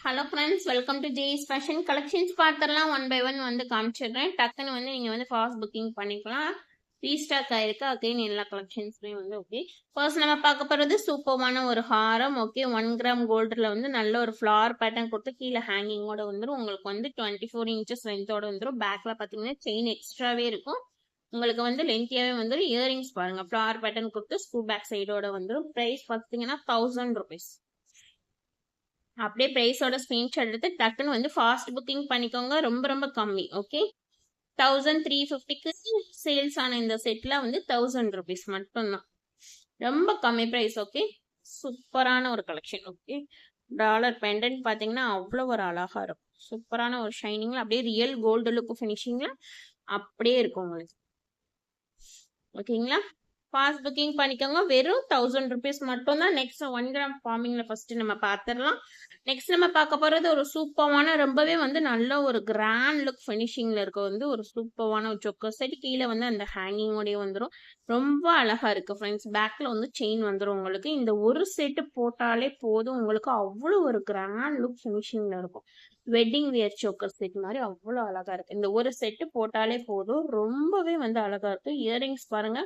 Hello friends, welcome to Jay's fashion collections. பார்த்துடலாம் one by one வந்து காமிச்சிடுறேன். டக்குன்னு வந்து நீங்கள் வந்து ஃபாஸ்ட் புக்கிங் பண்ணிக்கலாம். ரீஸ்டாக் ஆயிருக்கு அகைன் எல்லா கலெக்ஷன்ஸுமே வந்து ஓகே. ஃபர்ஸ்ட் நம்ம பார்க்க போகிறது சூப்பரான ஒரு ஹாரம். ஓகே, 1 கிராம் கோல்டில் வந்து நல்ல ஒரு ஃப்ளார் பேட்டர்ன் கொடுத்து கீழே ஹேங்கிங்கோட வந்துடும். உங்களுக்கு வந்து 24 இன்ச்சஸ் லென்த்தோட வந்துடும். பேக்கில் பார்த்தீங்கன்னா செயின் எக்ஸ்ட்ராவே இருக்கும். உங்களுக்கு வந்து லென்த்தியாகவே வந்துடும். இயரிங்ஸ் பாருங்கள், ஃப்ளார் பேட்டர்ன் கொடுத்து ஸ்க்ரூ பேக் சைடோட வந்துடும். ப்ரைஸ் பார்த்தீங்கன்னா 1000 rupees. அப்படியே பிரைஸோட ஸ்கிரீன்ஷாட் எடுத்து டக்குன்னு வந்து ஃபாஸ்ட் புக்கிங் பண்ணிக்கோங்க. ரொம்ப ரொம்ப கம்மி. ஓகே, 1350க்கு சேல்ஸ் ஆன இந்த செட்ல வந்து 1000 rupees மட்டும்தான். ரொம்ப கம்மி பிரைஸ். ஓகே, சூப்பரான ஒரு கலெக்ஷன். ஓகே, டாலர் பெண்டன்ட் பார்த்தீங்கன்னா அவ்வளோ ஒரு அழகா இருக்கும். சூப்பரான ஒரு ஷைனிங்ல அப்படியே ரியல் கோல்டு லுக் ஃபினிஷிங்ல அப்படியே இருக்கும் உங்களுக்கு. ஓகேங்களா, ஃபாஸ்ட் புக்கிங் பண்ணிக்கோங்க. வெறும் 1000 rupees மட்டும் தான். நெக்ஸ்ட் 1 கிராம் ஃபார்மிங்ல ஃபர்ஸ்ட் நம்ம பார்த்துடலாம். நெக்ஸ்ட் நம்ம பார்க்க போறது ஒரு சூப்பரான, ரொம்பவே வந்து நல்ல ஒரு கிராண்ட் லுக் ஃபினிஷிங்ல இருக்க வந்து ஒரு சூப்பரான ஒரு சொக்கர் செட். கீழே வந்து அந்த ஹேங்கிங்கோடய வந்துடும். ரொம்ப அழகா இருக்கு ஃப்ரெண்ட்ஸ். பேக்ல வந்து செயின் வந்துடும். உங்களுக்கு இந்த ஒரு செட்டு போட்டாலே போதும், உங்களுக்கு அவ்வளோ ஒரு கிராண்ட் லுக் ஃபினிஷிங்ல இருக்கும். வெட்டிங் வியர் சோக்கர் செட் மாதிரி அவ்வளோ அழகா இருக்கு. இந்த ஒரு செட்டு போட்டாலே போதும், ரொம்பவே வந்து அழகா இருக்கு. இயரிங்ஸ் பாருங்க,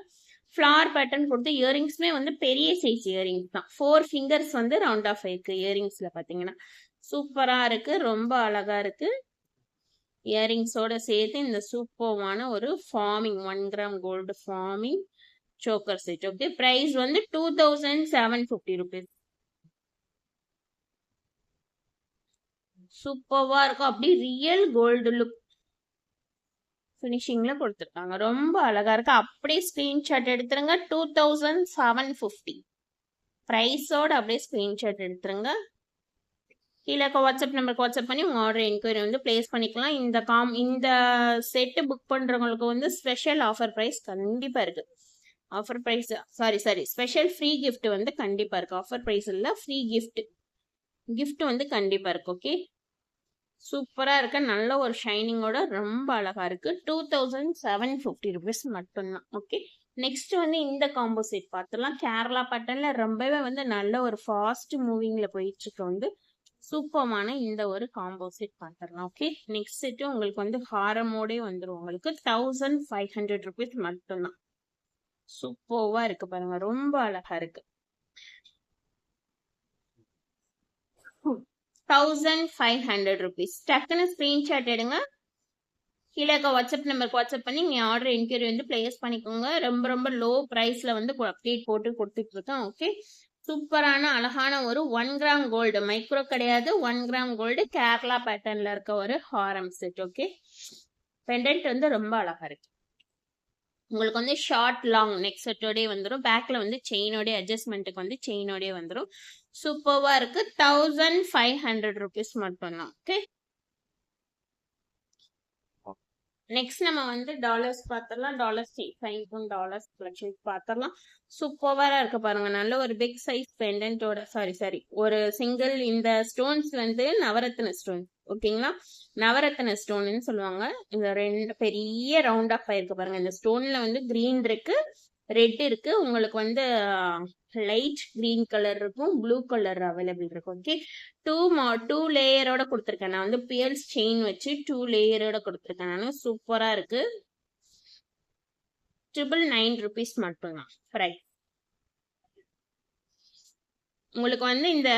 ஃப்ளார் பேட்டர்ன் கொடுத்து இயரிங்ஸ்மே வந்து பெரிய சைஸ் இயரிங்ஸ் தான். 4 fingers வந்து ரவுண்ட் ஆஃப் ஆயிருக்கு இயரிங்ஸ்ல பாத்தீங்கன்னா. சூப்பரா இருக்கு, ரொம்ப அழகா இருக்கு. இயரிங்ஸோட சேர்த்து இந்த சூப்பரான ஒரு forming 1 gram gold forming choker set. Okay, price வந்து 2750 rupees. சூப்பரா இருக்கும். அப்படி ரியல் கோல்டு லுக் ஃபினிஷிங்ல கொடுத்துருக்காங்க. ரொம்ப அழகா இருக்கு. அப்படியே ஸ்கிரீன்ஷாட் எடுத்துருங்க. 2750 பிரைஸோட அப்படியே ஸ்கிரீன்ஷாட் எடுத்துருங்க. கீழே வாட்ஸ்அப் நம்பருக்கு வாட்ஸ்அப் பண்ணி உங்க ஆர்டர் என்கொயரி வந்து பிளேஸ் பண்ணிக்கலாம். இந்த செட்டு புக் பண்றவங்களுக்கு வந்து ஸ்பெஷல் ஆஃபர் பிரைஸ் கண்டிப்பா இருக்கு. Offer price sorry special free gift வந்து கண்டிப்பா இருக்கு. ஆஃபர் பிரைஸ் இல்ல, ஃப்ரீ கிஃப்ட் வந்து கண்டிப்பா இருக்கு. ஓகே, சூப்பரா இருக்கு. நல்ல ஒரு ஷைனிங்கோட ரொம்ப அழகா இருக்கு. 2750 rupees மட்டும்தான். ஓகே, நெக்ஸ்ட் வந்து இந்த காம்போ செட் பார்த்துலாம். கேரளா பேட்டர்ன்ல ரொம்பவே வந்து நல்ல ஒரு ஃபாஸ்ட் மூவிங்ல போயிட்டு இருக்க வந்து சூப்பரான இந்த ஒரு காம்போ செட் பார்த்துடலாம். ஓகே, நெக்ஸ்ட் செட்டு உங்களுக்கு வந்து ஹாரமோடே வந்துடும். உங்களுக்கு 1500 rupees மட்டும்தான். சூப்பர்வா இருக்கு பாருங்க, ரொம்ப அழகா இருக்கு. 1500 rupees. டக்குன்னு ஸ்கிரீன்ஷாட் எடுங்க. கீழே வாட்ஸ்அப் நம்பருக்கு வாட்ஸ்அப் பண்ணி நீங்க ஆர்டர் என்கொயரி வந்து பிளேஸ் பண்ணிக்கோங்க. ரொம்ப ரொம்ப லோ பிரைஸ்ல வந்து அப்டேட் போட்டு கொடுத்துட்டு இருக்கேன். ஓகே, சூப்பரான அழகான ஒரு 1 கிராம் கோல்டு, மைக்ரோ கிடையாது, 1 கிராம் கோல்டு கேரளா பேட்டர்ன்ல இருக்க ஒரு ஹாரம் செட். ஓகே, பெண்டன்ட் வந்து ரொம்ப அழகா இருக்கு. உங்களுக்கு வந்து ஷார்ட் லாங் நெக் செட்டோடய வந்துடும். பேக்ல வந்து செயினோடைய அட்ஜஸ்ட்மெண்ட்டுக்கு வந்து செயினோடய வந்துடும். சூப்பர்வா இருக்கு. 1500 rupees மட்டும்தான். ஓகே, நெக்ஸ்ட் நம்ம வந்து டாலர்ஸ் பார்த்துடலாம். டாலர்ஸ் கலெக்ஷன்ஸ் பார்த்துடலாம். சூப்பரா இருக்கு பாருங்க. நல்ல ஒரு பிக் சைஸ் பெண்டன்ட்டோட சாரி ஒரு சிங்கிள். இந்த ஸ்டோன்ஸ் வந்து நவரத்ன ஸ்டோன். ஓகேங்களா, நவரத்ன ஸ்டோன்னு சொல்லுவாங்க. இந்த 2 பெரிய ரவுண்ட் ஆஃப் ஆயிருக்கு பாருங்க. இந்த ஸ்டோன்ல வந்து கிரீன் இருக்கு, ரெட் இருக்கு. உங்களுக்கு வந்து லைட் கிரீன் கலர் இருக்கும், ப்ளூ கலர் அவைலபிள் இருக்கும். ஓகே, 2 லேயரோட கொடுத்துருக்கேன். நான் வந்து பியர்ஸ் செயின் வச்சு 2 லேயரோட கொடுத்துருக்கேன். நான் சூப்பரா இருக்கு. 999 rupees மட்டும்தான் பிரைஸ். உங்களுக்கு வந்து இந்த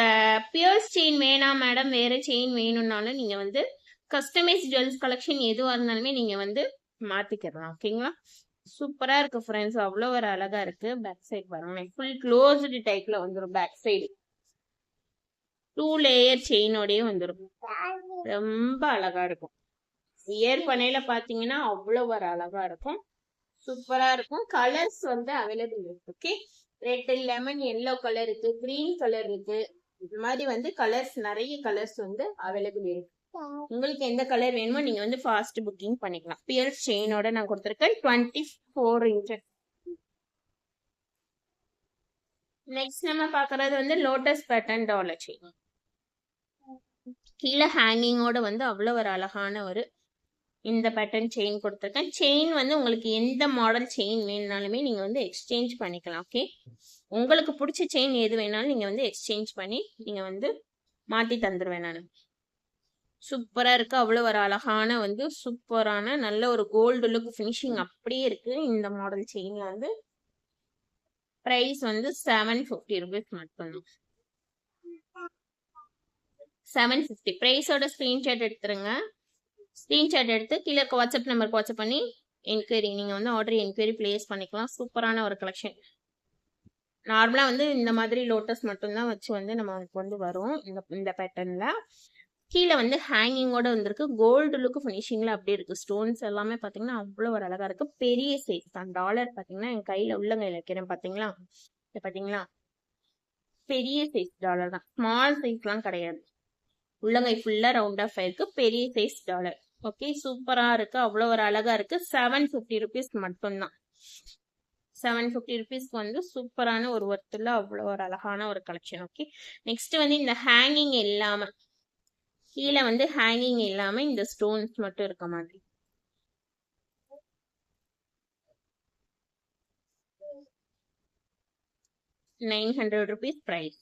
பியர்ஸ் செயின் வேணாம் மேடம், வேற செயின் வேணும்னாலும் நீங்க வந்து கஸ்டமைஸ் ஜுவல்ஸ் கலெக்ஷன் எதுவா இருந்தாலுமே நீங்க வந்து மாத்திக்கலாம். ஓகேங்களா, சூப்பரா இருக்கு ஃப்ரெண்ட்ஸ். அவ்வளோ ஒரு அழகா இருக்கு. பேக் சைடு பாருங்க, ஃபுல் க்ளோஸ்டு டைப்ல வந்துடும். பேக் சைடு 2 லேயர் செயினோடய வந்துடும். ரொம்ப அழகா இருக்கும். வியர் பண்ணையில பாத்தீங்கன்னா அவ்வளோ ஒரு அழகா இருக்கும். சூப்பரா இருக்கும். கலர்ஸ் வந்து அவைலபிள் இருக்கு. Okay, red, lemon, yellow colour இருக்கு, கிரீன் கலர் இருக்கு. இது மாதிரி வந்து கலர்ஸ், நிறைய கலர்ஸ் வந்து அவைலபிள் இருக்கு. உங்களுக்கு எந்த கலர் வேணுமோ நீங்க வந்து ஃபாஸ்ட் புக்கிங் பண்ணிக்கலாம். பியர் செயினோட நான் கொடுத்துருக்கேன். 24 inches. நெக்ஸ்ட் நம்ம பாக்குறது வந்து லோட்டஸ் பேட்டர்ன் டாலர் செயின். கீழே ஹேங்கிங்கோட வந்து அவ்வளோ ஒரு அழகான ஒரு இந்த பேட்டர்ன் செயின் கொடுத்துருக்கேன். செயின் வந்து உங்களுக்கு எந்த மாடல் செயின் வேணுனாலுமே நீங்க வந்து எக்ஸ்சேஞ்ச் பண்ணிக்கலாம். ஓகே, உங்களுக்கு பிடிச்ச செயின் எது வேணாலும் நீங்க வந்து எக்ஸ்சேஞ்ச் பண்ணி நீங்க வந்து மாற்றி தந்துடுவேன் நான். சூப்பராக இருக்குது. அவ்வளோ ஒரு அழகான வந்து சூப்பரான நல்ல ஒரு கோல்டு லுக் ஃபினிஷிங் அப்படியே இருக்குது. இந்த மாடல் செயினில் வந்து ப்ரைஸ் வந்து 750 rupees மட்டும்தான். 750 ப்ரைஸோட ஸ்க்ரீன்ஷாட் எடுத்துருங்க. ஸ்க்ரீன்ஷாட் எடுத்து கீழே இருக்க வாட்ஸ்அப் நம்பருக்கு வாட்ஸ்அப் பண்ணி என்கொயரி நீங்கள் வந்து ஆர்டர் என்கொயரி ப்ளேஸ் பண்ணிக்கலாம். சூப்பரான ஒரு கலெக்ஷன். நார்மலாக வந்து இந்த மாதிரி லோட்டஸ் மட்டும்தான் வச்சு வந்து நமக்கு வந்து வரும் இந்த பேட்டர்னில். கீழே வந்து ஹேங்கிங்கோட வந்திருக்கு. கோல்டு லுக்கு ஃபினிஷிங்கில் அப்படியே இருக்குது. ஸ்டோன்ஸ் எல்லாமே பார்த்தீங்கன்னா அவ்வளோ ஒரு அழகாக இருக்குது. பெரிய சைஸ் தான். டாலர் பார்த்தீங்கன்னா என் கையில் உள்ளங்கையில் வைக்கிறேன் பார்த்தீங்களா, இது பார்த்தீங்களா பெரிய சைஸ் டாலர் தான். ஸ்மால் சைஸ்லாம் கிடையாது. உள்ளங்கை ஃபுல்லாக ரவுண்ட் ஆஃப் ஆயிருக்கு. பெரிய சைஸ் டாலர். ஓகே, சூப்பராக இருக்குது. அவ்வளோ ஒரு அழகாக இருக்குது. 750 rupees மட்டும்தான். 750 rupeesக்கு வந்து சூப்பரான ஒரு ஒர்த்தில் அவ்வளோ ஒரு அழகான ஒரு கலெக்ஷன். ஓகே, நெக்ஸ்ட் வந்து இந்த ஹேங்கிங் இல்லாமல் கீழே வந்து ஹேங்கிங் இல்லாமல் இந்த ஸ்டோன்ஸ் மட்டும் இருக்க மாதிரி. ₹900 ப்ரைஸ்.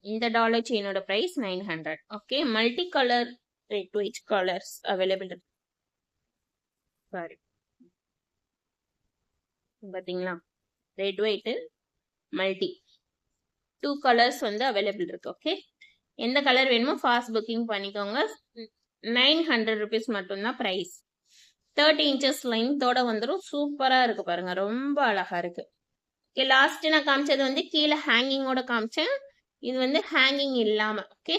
இந்த டாலர் செயினோட price 900. Okay, multi colour red white colours available இருக்கு. சாரி, பார்த்தீங்களா, ரெட் ஒயிட்டு மல்டி 2 கலர்ஸ் வந்து அவைலபிள் இருக்கு. ஓகே, எந்த கலர் வேணுமோ ஃபாஸ்ட் புக்கிங் பண்ணிக்கோங்க. 900 rupees மட்டும்தான் ப்ரைஸ். 30 inches லென்த்தோட வந்துடும். சூப்பராக இருக்கு பாருங்க, ரொம்ப அழகா இருக்கு. ஓகே, லாஸ்ட் நான் காமிச்சது வந்து கீழே ஹேங்கிங்கோட காமிச்சேன். இது வந்து ஹேங்கிங் இல்லாம. ஓகே,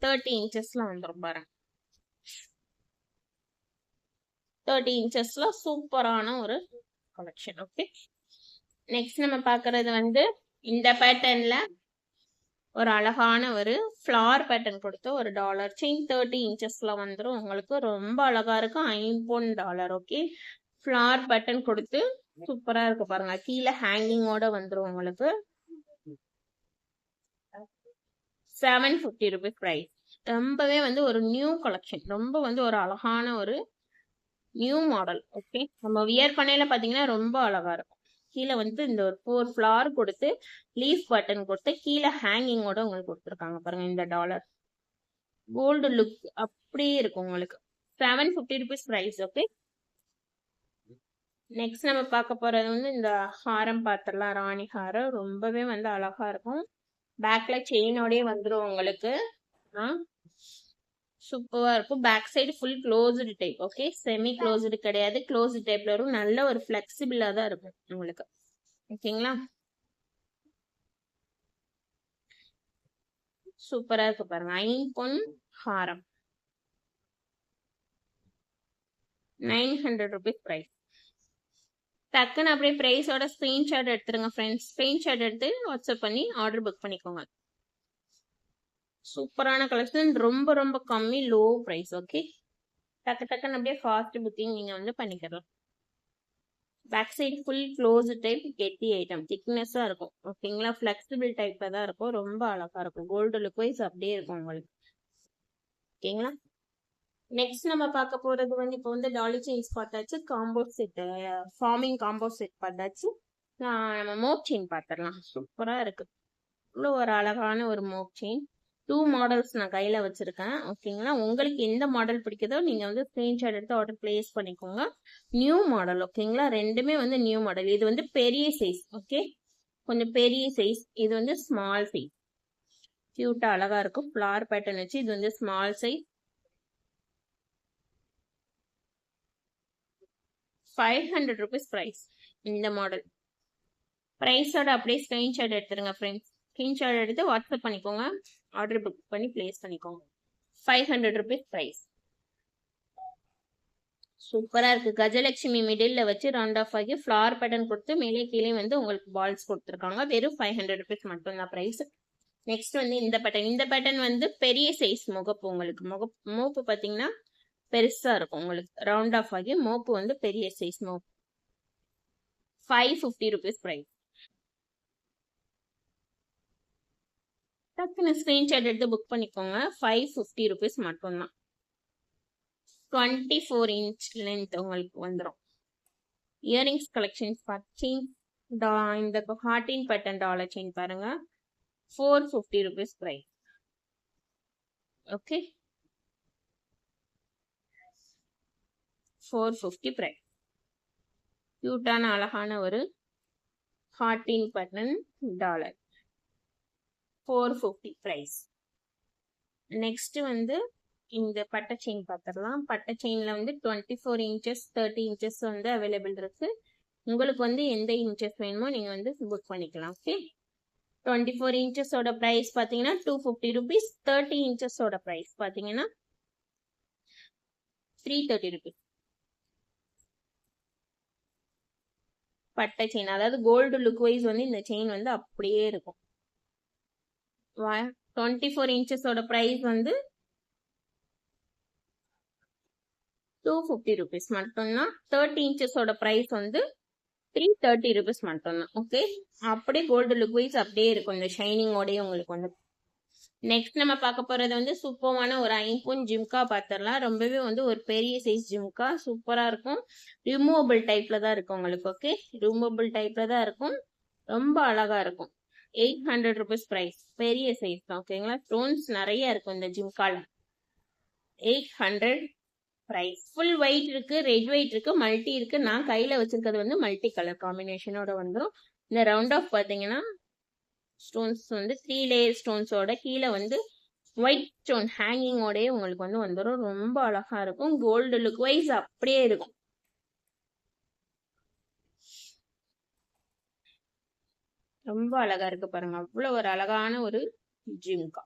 30 inchesல வந்துடும் பாருங்க. 30 inchesல சூப்பரான ஒரு கலெக்ஷன். ஓகே, நெக்ஸ்ட் நம்ம பார்க்கறது வந்து இந்த பேட்டர்ன்ல ஒரு அழகான ஒரு ஃப்ளார் பேட்டர்ன் கொடுத்து ஒரு டாலர் செயின் 30 inchesல வந்துடும். உங்களுக்கு ரொம்ப அழகா இருக்கும். $5. ஓகே, ஃப்ளார் பேட்டர்ன் கொடுத்து சூப்பரா இருக்கு பாருங்க. கீழே ஹேங்கிங்கோட வந்துடும் உங்களுக்கு. 750 rupees ப்ரைஸ். ரொம்பவே வந்து ஒரு நியூ கலெக்ஷன். ரொம்ப வந்து ஒரு அழகான ஒரு நியூ மாடல். ஓகே, நம்ம வியர் பண்ணையில பாத்தீங்கன்னா ரொம்ப அழகா இருக்கும். கீழே வந்து இந்த ஒரு 4 ஃப்ளார் கொடுத்து லீஃப் பட்டன் கொடுத்து கீழே ஹேங்கிங்கோட உங்களுக்கு கொடுத்துருக்காங்க பாருங்க. இந்த டாலர் கோல்டு லுக் அப்படியே இருக்கும் உங்களுக்கு. 750 rupees ப்ரைஸ். ஓகே, நெக்ஸ்ட் நம்ம பார்க்க போறது வந்து இந்த ஹாரம் பார்த்துடலாம். ராணி ஹாரம் ரொம்பவே வந்து அழகா இருக்கும். பேக்ல செயினோடய வந்துடும் உங்களுக்கு. சூப்பரா இருக்கும். Back side full closed type. Okay, semi closed கிடையாது, க்ளோஸ்டு டைப்ல வரும். நல்ல ஒரு ஃபிளெக்சிபிளா தான் இருக்கும் உங்களுக்கு. ஓகேங்களா, சூப்பரா இருக்கு பாருங்க. 5 ஹாரம் 900 rupees ப்ரைஸ். டக்குன்னு அப்படியே ப்ரைஸோட ஸ்க்ரீன்ஷாட் எடுத்துருங்க ஃப்ரெண்ட்ஸ். ஸ்க்ரீன்ஷாட் எடுத்து வாட்ஸ்அப் பண்ணி ஆர்டர் புக் பண்ணிக்கோங்க. சூப்பரான கலெக்ஷன். ரொம்ப ரொம்ப கம்மி, லோ ப்ரைஸ். ஓகே, டக்குன்னு அப்படியே ஃபாஸ்ட் புக்கிங் நீங்க வந்து பண்ணிக்கலாம். Back side full close type கெட்டி ஐட்டம். திக்னஸாக இருக்கும். ஓகேங்களா, ஃப்ளெக்சிபிள் டைப்பில் தான் இருக்கும். ரொம்ப அழகாக இருக்கும். கோல்டு லுக் வைஸ் அப்படியே இருக்கும் உங்களுக்கு. ஓகேங்களா, நெக்ஸ்ட் நம்ம பார்க்க போகிறது வந்து இப்போ வந்து டாலி செயின்ஸ் பார்த்தாச்சு. Combo set, forming combo set பார்த்தாச்சு. நம்ம மோக் செயின் பார்த்துடலாம். சூப்பராக இருக்குது. இவ்வளோ ஒரு அழகான ஒரு மோக் செயின். 2 மாடல்ஸ் நான் கையில் வச்சுருக்கேன். ஓகேங்களா, உங்களுக்கு எந்த மாடல் பிடிக்குதோ நீங்கள் வந்து ஸ்க்ரீன்ஷாட் எடுத்து ஆர்டர் ப்ளேஸ் பண்ணிக்கோங்க. New model. ஓகேங்களா, ரெண்டுமே வந்து நியூ மாடல். இது வந்து பெரிய சைஸ். ஓகே, கொஞ்சம் பெரிய சைஸ். இது வந்து ஸ்மால் சைஸ். க்யூட்டாக அழகாக இருக்கும். ஃப்ளார் பேட்டர்ன் வச்சு. இது வந்து ஸ்மால் சைஸ். 500 rupees price. இந்த மாடல் ப்ரைஸோட அப்படியே ஸ்க்ரீன்ஷாட் எடுத்துருங்க ஃப்ரெண்ட்ஸ். ஸ்க்ரீன்ஷாட் எடுத்து வாட்ஸ்அப் பண்ணிக்கோங்க. ஆர்டர் புக் பண்ணி ப்ளேஸ் பண்ணிக்கோங்க. 500 rupees ப்ரைஸ். சூப்பராக இருக்குது. கஜலட்சுமி மிடில் வச்சு ரவுண்ட் ஆஃப் ஆகி ஃப்ளார் பேட்டர்ன் கொடுத்து மேலே கீழே வந்து உங்களுக்கு பால்ஸ் கொடுத்துருக்காங்க. வெறும் 500 rupees மட்டும்தான் ப்ரைஸ். நெக்ஸ்ட் வந்து இந்த பேட்டர்ன். இந்த பேட்டர்ன் வந்து பெரிய சைஸ் முகப்பு. உங்களுக்கு மூப்பு பார்த்தீங்கன்னா பெருசாக இருக்கும். உங்களுக்கு ரவுண்ட் ஆஃப் ஆகி மோப்பு வந்து பெரிய சைஸ் மோப்பு. 550 rupees ப்ரைஸ். டக்குன்னு ஸ்க்ரீன்ஷாட் எடுத்து புக் பண்ணிக்கோங்க. 550 rupees மட்டும்தான். 24 inch லென்த் உங்களுக்கு வந்துடும். இயரிங்ஸ் கலெக்ஷன்ஸ் பார்த்தீங்க. இந்த ஹார்டின் பேட்டர்ன் டாலர் செயின் பாருங்க. 450 rupees price. Okay, 450 price. கியூட்டான அழகான ஒரு heart button dollar, 450 price. Next வந்து இந்த பட்டை செயின் பார்த்துடலாம். பட்டை செயின்ல வந்து 24 inches 30 inches வந்து அவைலபிள் இருக்கு. உங்களுக்கு வந்து எந்த இன்ச்சஸ் வேணுமோ நீங்க வந்து புக் பண்ணிக்கலாம். ஓகே, 24 inches ஓட பிரைஸ் பாத்தீங்கன்னா 250 rupees. 30 inches ஓட பிரைஸ் பாத்தீங்கன்னா 330 rupees. பட்டை செயின், அதாவது கோல்டு லுக் வைஸ் வந்து இந்த செயின் வந்து அப்படியே இருக்கும். 24 inches ஓட பிரைஸ் வந்து 250 rupees மட்டும்தான். 30 inches ஓட பிரைஸ் வந்து 330 rupees மட்டும்தான். ஓகே, அப்படியே கோல்டு லுக் வைஸ் அப்படியே இருக்கும் இந்த ஷைனிங்கோடய உங்களுக்கு வந்து. நெக்ஸ்ட் நம்ம பார்க்க போறது வந்து சூப்பரான ஒரு 5 ஜிம்கா பார்த்துடலாம். ரொம்பவே வந்து ஒரு பெரிய சைஸ் ஜிம்கா, சூப்பரா இருக்கும். ரிமூவபிள் டைப்ல தான் இருக்கும் உங்களுக்கு. ஓகே, ரிமூவபிள் டைப்ல தான் இருக்கும், ரொம்ப அழகா இருக்கும். 800 rupees பிரைஸ், பெரிய சைஸ் தான். ஓகேங்களா, ஸ்டோன்ஸ் நிறைய இருக்கும் இந்த ஜிம்கால. 800 பிரைஸ். ஃபுல் ஒயிட் இருக்கு, ரெட் ஒயிட் இருக்கு, மல்டி இருக்கு. நான் கையில வச்சிருக்கிறது வந்து மல்டி கலர் காம்பினேஷனோட வந்துடும். இந்த ரவுண்ட் ஆஃப் பாத்தீங்கன்னா ஸ்டோன்ஸ் வந்து 3 லேயர் ஸ்டோன்ஸோட கீழே வந்து ஒயிட் ஸ்டோன் ஹேங்கிங்கோடய உங்களுக்கு வந்து வந்துடும். ரொம்ப அழகா இருக்கும். கோல்டு லுக் வைஸ் அப்படியே இருக்கும். ரொம்ப அழகா இருக்கு பாருங்க, அவ்வளவு ஒரு அழகான ஒரு ஜிம்கா.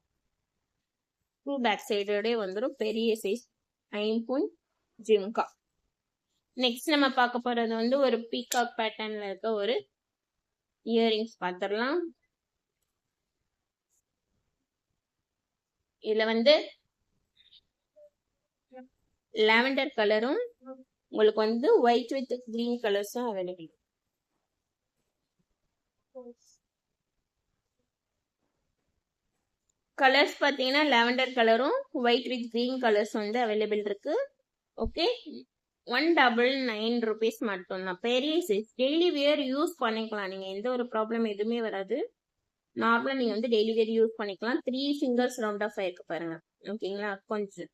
டூ பேக் சைடோடய வந்துடும், பெரிய சைஸ் 5 ஜிம்கா. நெக்ஸ்ட் நம்ம பார்க்க போறது வந்து ஒரு பீகாக் பேட்டர்ன்ல இருக்க ஒரு இயரிங்ஸ் பார்த்துடலாம். இதுல வந்து லாவெண்டர் கலரும் உங்களுக்கு வந்து ஒயிட் வித் கிரீன் கலர்ஸும் அவைலபிள். கலர்ஸ் பாத்தீங்கன்னா லாவெண்டர் கலரும் ஒயிட் வித் கிரீன் கலர்ஸ் வந்து அவைலபிள் இருக்கு. ஓகே, 199 rupees மட்டும்தான். பெரிய சைஸ், டெய்லி வியர் யூஸ் பண்ணிக்கலாம். நீங்க எந்த ஒரு ப்ராப்ளம் எதுவுமே வராது. நார்மலா நீங்க வந்து டெய்லி வேர் யூஸ் பண்ணிக்கலாம். 3 fingers ரவுண்ட் ஆஃப் ஆயிருக்கு பாருங்க. ஓகேங்களா, கொஞ்சம்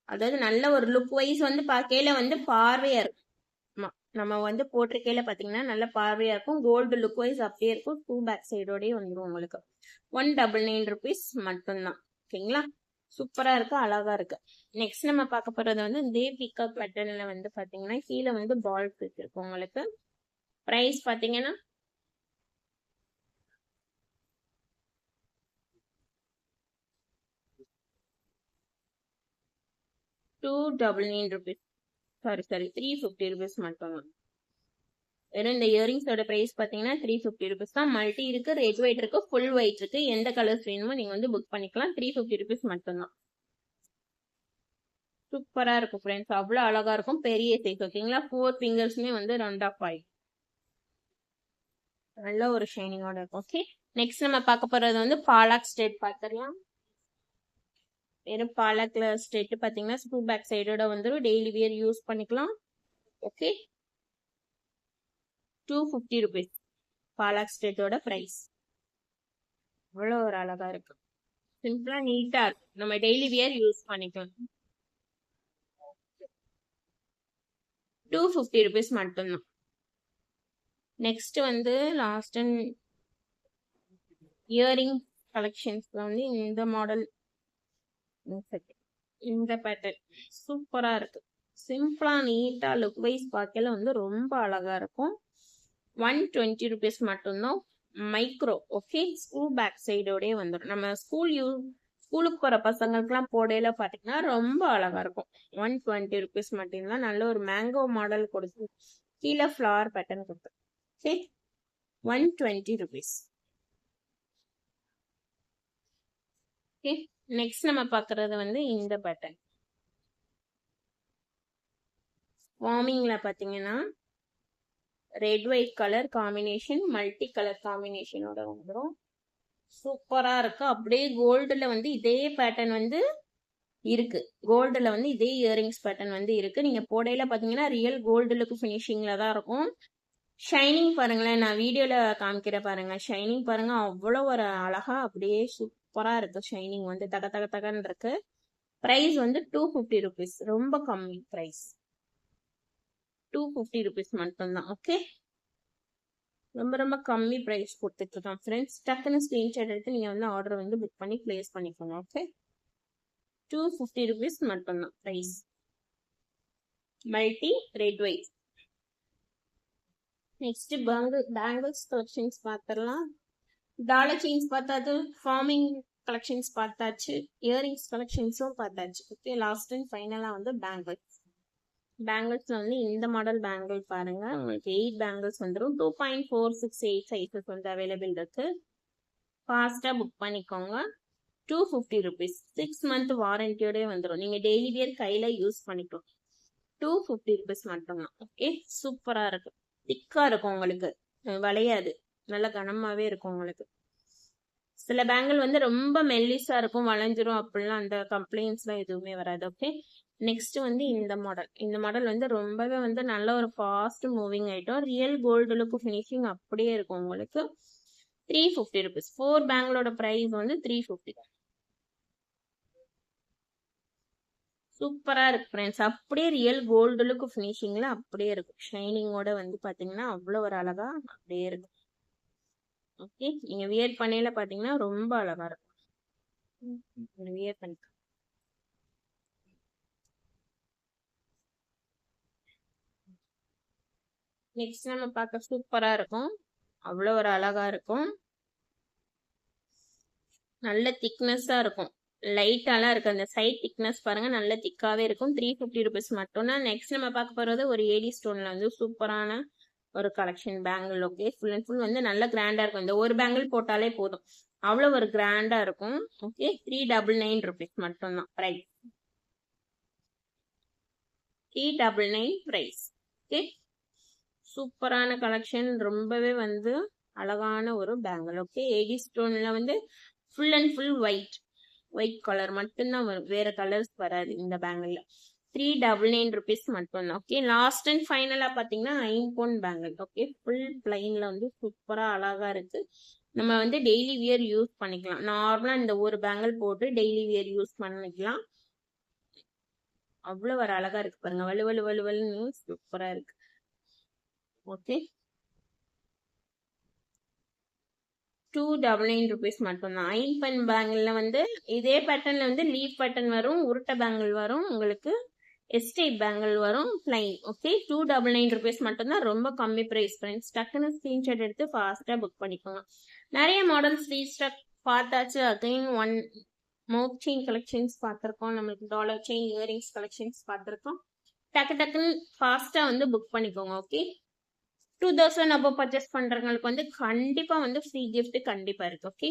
அதாவது நல்ல ஒரு லுக் வைஸ் வந்து பார்க்கையில வந்து பார்வையா இருக்கும். நம்ம வந்து போட்டிருக்கையில பாத்தீங்கன்னா நல்ல பார்வையா இருக்கும். கோல்டு லுக் வைஸ் அப்படியே இருக்கும். டூ பேக் சைடோடய வந்துடும் உங்களுக்கு. 199 rupees மட்டும்தான். ஓகேங்களா, சூப்பரா இருக்கு, அழகா இருக்கு. நெக்ஸ்ட் நம்ம பார்க்க போறது வந்து இதே பீகாக் பேட்டர்ன்ல வந்து பாத்தீங்கன்னா கீழே வந்து பால்ஸ் இருக்கு உங்களுக்கு. பிரைஸ் பாத்தீங்கன்னா 299 rupees. சாரி 350 rupees மட்டும்தான். வெறும் இந்த இயரிங்ஸோட பிரைஸ் பாத்தீங்கன்னா 350 rupees தான். மல்டி இருக்கு, ரெட் ஒயிட் இருக்கு, ஃபுல் ஒயிட் இருக்கு. எந்த கலர்ஸ் வேணுமோ நீங்க வந்து புக் பண்ணிக்கலாம். 350 rupees மட்டும்தான். சூப்பரா இருக்கும் ஃப்ரெண்ட்ஸ், அவ்வளவு அழகா இருக்கும். பெரிய சைஸ். ஓகேங்களா, 4 ஃபிங்கர்ஸ்மே வந்து ரவுண்ட் ஆஃப் ஆயிடும். நல்ல ஒரு ஷைனிங்கோட இருக்கும். ஓகே, நெக்ஸ்ட் நம்ம பார்க்க போறது வந்து பாலாக் ஸ்டேட் பார்த்துடலாம். வெறும் பாலாக்ல ஸ்டேட் பாத்தீங்கன்னா ஸ்க்ரூ பேக் சைடோட வந்துடும். டெய்லி வியர் யூஸ் பண்ணிக்கலாம். ஓகே, 250 rupees பாலாக் ஸ்டேட்டோட பிரைஸ். அவ்வளோ ஒரு அழகா இருக்கு, சிம்பிளா நீட்டா இருக்கு. நம்ம டெய்லி வியர் யூஸ் பண்ணிக்கலாம். 250 rupees மட்டும்தான். நெக்ஸ்ட் வந்து லாஸ்ட் அண்ட் இயரிங் கலெக்ஷன்ஸ்ல வந்து இந்த மாடல், இந்த பேட்டர்ன் சூப்பரா இருக்கு. சிம்பிளா நீட்டா லுக் வைஸ் பார்க்கல வந்து ரொம்ப அழகா இருக்கும். 120 rupees மட்டும்தான். மைக்ரோ. ஓகே, ஸ்க்ரூ பேக் சைடோடய வந்துடும். நம்ம ஸ்கூலுக்கு போற பசங்களுக்குலாம் போடையில பாத்தீங்கன்னா ரொம்ப அழகா இருக்கும். 120 rupees மட்டும்தான். நல்ல ஒரு மேங்கோ மாடல் கொடுத்து கீழே ஃபிளவர் பேட்டர்ன் கொடுத்து. Okay, 120 rupees. ஓகே, நெக்ஸ்ட் நம்ம பாக்குறது வந்து இந்த பேட்டர்ன். ஃபார்மிங்ல பாத்தீங்கன்னா red white colour combination, multi colour காம்பினேஷனோட வந்துடும். சூப்பரா இருக்கு. அப்படியே கோல்டுல வந்து இதே பேட்டர்ன் வந்து இருக்கு. கோல்டுல வந்து இதே இயரிங்ஸ் பேட்டர்ன் வந்து இருக்கு. நீங்க போடையில பாத்தீங்கன்னா ரியல் கோல்டு லுக் பினிஷிங்ல தான் இருக்கும். ஷைனிங் பாருங்களேன், நான் வீடியோல காமிக்கிற பாருங்க. ஷைனிங் பாருங்க, அவ்வளோ ஒரு அழகா அப்படியே சூப்பரா இருக்கு. ஷைனிங் வந்து தக தக தகன்னு இருக்கு. பிரைஸ் வந்து 250 ருபீஸ். ரொம்ப கம்மி பிரைஸ். 250 ருபீஸ் மட்டும்தான். ஓகே, ரொம்ப ரொம்ப கம்மி பிரைஸ் கொடுத்துட்டு இருக்கோம் ஃப்ரெண்ட்ஸ். டக்குன்னு ஸ்கிரீன்ஷாட் எடுத்து நீங்க வந்து ஆர்டர் வந்து புக் பண்ணி பிளேஸ் பண்ணிக்கோங்க. ஓகே, 250 ருபீஸ் மட்டும்தான் price. Multi red white. Next bangles collections பார்த்துடலாம். டாலர் செயின்ஸ் பார்த்தாச்சு, ஃபார்மிங் கலெக்ஷன்ஸ் பார்த்தாச்சு, இயரிங்ஸ் கலெக்ஷன்ஸும் பார்த்தாச்சு. ஓகே, லாஸ்ட் அண்ட் ஃபைனலா வந்து பேங்கிள்ஸ்ல வந்து இந்த மாடல் பேங்கிள் பாருங்க. உங்களுக்கு 8 பேங்கிள்ஸ் வந்துடும். 2.468 சைஸஸ் வந்து அவைலபிள் இருக்கு. ஃபாஸ்டா புக் பண்ணிக்கோங்க. 250 ருபீஸ். 6 மந்த் வாரண்டியோட வந்துடும். நீங்க டெய்லி வியர் கையில யூஸ் பண்ணிக்கலாம். 250 ருபீஸ் மட்டும்தான். ஓகே, சூப்பரா இருக்கு. திக்கா இருக்கும், உங்களுக்கு வளையாது, நல்ல கனமாவே இருக்கும் உங்களுக்கு. சில பேங்கிள் வந்து ரொம்ப மெல்லிஸா இருக்கும், வளைஞ்சிரும், அப்படிலாம் அந்த கம்ப்ளைண்ட்ஸ்லாம் எதுவுமே வராது. ஓகே, நெக்ஸ்ட் வந்து இந்த மாடல் வந்து ரொம்பவே வந்து நல்ல ஒரு fast moving item. Real gold look finishing அப்படியே இருக்கும் உங்களுக்கு. 350 ருபீஸ். 4 பேங்கிளோட பிரைஸ் வந்து 350. சூப்பரா இருக்கு ஃப்ரெண்ட்ஸ். அப்படியே ரியல் கோல்டு லுக் ஃபினிஷிங்ல அப்படியே இருக்கும். ஷைனிங்கோட வந்து பாத்தீங்கன்னா அவ்வளோ ஒரு அழகா அப்படியே இருக்கும். ஓகே, நீங்க வியர் பண்ணையில பாத்தீங்கன்னா ரொம்ப அழகா இருக்கும். வியர் பண்ணி நெக்ஸ்ட் நம்ம பார்க்க சூப்பரா இருக்கும். அவ்வளோ ஒரு அழகா இருக்கும். நல்ல திக்னஸா இருக்கும். லைட்டாலாம் இருக்கு. அந்த சைட் திக்னஸ் பாருங்க, நல்ல திக்காவே இருக்கும். 350 ருபீஸ் மட்டும்தான். நெக்ஸ்ட் நம்ம பார்க்க போறது ஒரு ஏடி ஸ்டோன்ல வந்து சூப்பரான ஒரு collection bangle. Okay, full and full வந்து நல்ல கிராண்டா இருக்கும். இந்த ஒரு பேங்கிள் போட்டாலே போதும், அவ்வளோ ஒரு கிராண்டா இருக்கும். ஓகே, 399 ருபீஸ் மட்டும்தான் பிரைஸ். 399 பிரைஸ். ஓகே, சூப்பரான கலெக்ஷன். ரொம்பவே வந்து அழகான ஒரு பேங்கிள். ஓகே, ஏடி ஸ்டோன்ல வந்து full and full white colour மட்டும்தான் வரும், வேற கலர்ஸ் வராது இந்த பேங்கிள்ல. 399 ருபீஸ் மட்டும்தான். ஓகே, லாஸ்ட் அண்ட் ஃபைனலா பாத்தீங்கன்னா ஐம்பொன் பேங்கிள். ஓகே, ஃபுல் பிளைன்ல வந்து சூப்பரா அழகா இருக்கு. நம்ம வந்து டெய்லி வியர் யூஸ் பண்ணிக்கலாம். நார்மலா இந்த ஒரு பேங்கிள் போட்டு டெய்லி வியர் யூஸ் பண்ணிக்கலாம். அவ்வளவு ஒரு அழகா இருக்கு பாருங்க, வலுவலுன்னு சூப்பரா இருக்கு. ஓகே, 299 ருபீஸ் மட்டும்தான். ஐம்பன் பேங்கிள்ல வந்து இதே பேட்டர்ன்ல வந்து லீஃப் பேட்டர்ன் வரும், உருட்டை பேங்கிள் வரும், உங்களுக்கு எஸ்டேட் பேங்கிள் வரும், பிளைன். ஓகே, 299 ருபீஸ் மட்டும்தான். ரொம்ப கம்மி பிரைஸ் ஃப்ரெண்ட்ஸ். டக்குன்னு ஸ்கிரீன்ஷாட் எடுத்து ஃபாஸ்டா புக் பண்ணிக்கோங்க. நிறைய மாடல்ஸ் ரீஸ்டாக் பார்த்தாச்சு. அகைன் ஒன் மவுத் செயின் கலெக்ஷன்ஸ் பார்த்துருக்கோம், நம்மளுக்கு டாலர் செயின் இயரிங்ஸ் கலெக்ஷன்ஸ் பார்த்துருக்கோம். டக்குன்னு ஃபாஸ்டா வந்து புக் பண்ணிக்கோங்க. ஓகே, 2000 above பர்ச்சேஸ் பண்றவங்களுக்கு வந்து கண்டிப்பா வந்து ஃப்ரீ கிஃப்ட் கண்டிப்பா இருக்கு. ஓகே,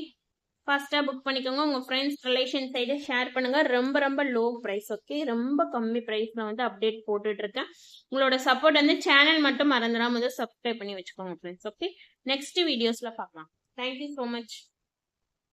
ஃபாஸ்டா புக் பண்ணிக்கோங்க. உங்க ஃப்ரெண்ட்ஸ் ரிலேஷன் சைடு ஷேர் பண்ணுங்க. ரொம்ப ரொம்ப லோ பிரைஸ். ஓகே, ரொம்ப கம்மி பிரைஸ்ல வந்து அப்டேட் போட்டுட்டு இருக்கேன். உங்களோட சப்போர்ட் வந்து சேனல் மட்டும் மறந்துடாம வந்து சப்ஸ்கிரைப் பண்ணி வச்சுக்கோங்க ஃப்ரெண்ட்ஸ். ஓகே, நெக்ஸ்ட் வீடியோஸ்ல பார்க்கலாம். Thank you so much.